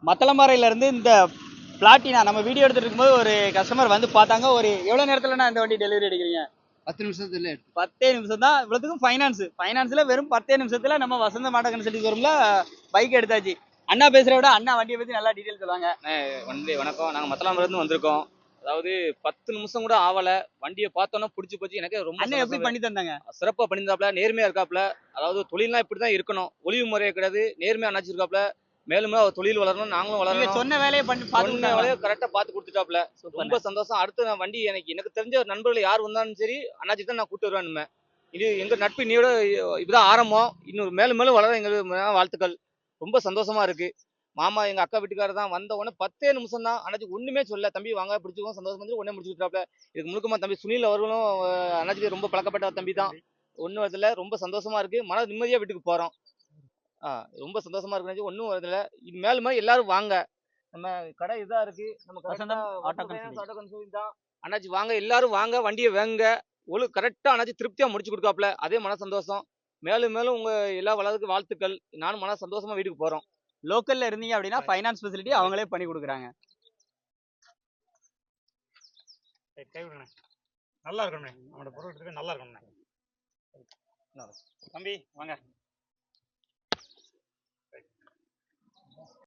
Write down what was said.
மத்தளம்பாறையில இருந்து இந்த பிளாட்டினா நம்ம வீடியோ எடுத்துட்டு இருக்கும்போது ஒரு கஸ்டமர் வந்து பார்த்தாங்க. ஒரு எவ்வளவு நேரத்துல நான் இந்த வண்டி டெலிவரி எடுக்கிறீங்க? 10 நிமிஷத்துல 10 நிமிஷம் தான். இவ்வளவுக்கும் ஃபைனான்ஸ்ல வெறும் 10 நிமிஷத்துல நம்ம வசந்த மாட்ட கன்சல்டிங் ஷோரூம்ல பைக் எடுத்தாச்சு. அண்ணா பேசுற விட அண்ணா வண்டியை பத்தி நல்லா டீடைல் சொல்லுவாங்க. வணக்கம். நாங்க மத்தளம்ல வந்திருக்கோம். அதாவது 10 நிமிஷம் கூட ஆவல. வண்டியை பார்த்தோன்னா பிடிச்சி போச்சு. எனக்கு ரொம்ப அண்ணன் எப்படி பண்ணி தந்தாங்க? சிறப்பா பண்ணியிருந்தாப்ல, நேர்மையா இருக்காப்ல. அதாவது தொழில்னா இப்படிதான் இருக்கணும். ஒளிவு முறையே கிடையாது. நேர்மையா அணைச்சிருக்காப்ல. மேலும் அவர் தொழில் வளரணும், நாங்களும் நீங்க வளரணும். சொன்ன வேலையை பண்ணி சொன்ன பார்த்து வேலையை கரெக்டா பார்த்து கொடுத்துட்டாப்ல. ரொம்ப ரொம்ப சந்தோஷம். அடுத்து நான் வண்டி எனக்கு தெரிஞ்ச ஒரு நண்பர்கள் யார் வந்தாலும் சரி, அண்ணாச்சி தான் நான் கூட்டு வருவேன். இது எங்க நட்பு இன்னையோட இப்பதான் ஆரம்பம். இன்னும் மேலும் மேலும் வளர எங்களுக்கு வாழ்த்துக்கள். ரொம்ப சந்தோஷமா இருக்கு. மாமா எங்க அக்கா வீட்டுக்காரர் தான் வந்த உடனே 10 நிமிஷம் தான். அண்ணாச்சி ஒண்ணுமே சொல்ல, தம்பி வாங்க பிடிச்சிக்கோ சந்தோஷம் வந்து உடனே முடிச்சுட்டாப்ல. இதுக்கு முழுக்கமா தம்பி சுனில் அவர்களும் அண்ணாச்சிக்கு ரொம்ப பழக்கப்பட்ட தம்பி தான். ஒன்றும் வரதுல ரொம்ப சந்தோஷமா இருக்கு. மன நிம்மதியா வீட்டுக்கு போறோம். ரொம்ப சந்தோஷமா இருக்கு. ஒன்றும் வரதுல இது மேலும் எல்லாரும் வாங்க. நம்ம கடை இதா இருக்கு. நம்ம வசந்தம் ஆட்டோ ஆட்டோ கன்சல்டிங் தான். அண்ணாச்சி வாங்க, எல்லாரும் வாங்க, வண்டியை வாங்க. கரெக்டா அண்ணாச்சி திருப்தியா முடிச்சு கொடுக்காப்ல. அதே மன சந்தோஷம். மேலும் மேலும் உங்க எல்லா வளர்க்கு வாழ்த்துக்கள். நானும் மன சந்தோஷமா வீட்டுக்கு போறோம். லோக்கல்ல இருந்தீங்க அப்படின்னா ஃபைனான்ஸ் ஃபெசிலிட்டி அவங்களே பண்ணி கொடுக்குறாங்க. நல்லா இருக்கணும்ண்ணே. நம்மளோட பொருள் நல்லா இருக்கணும்ண்ணே. தம்பி வாங்க.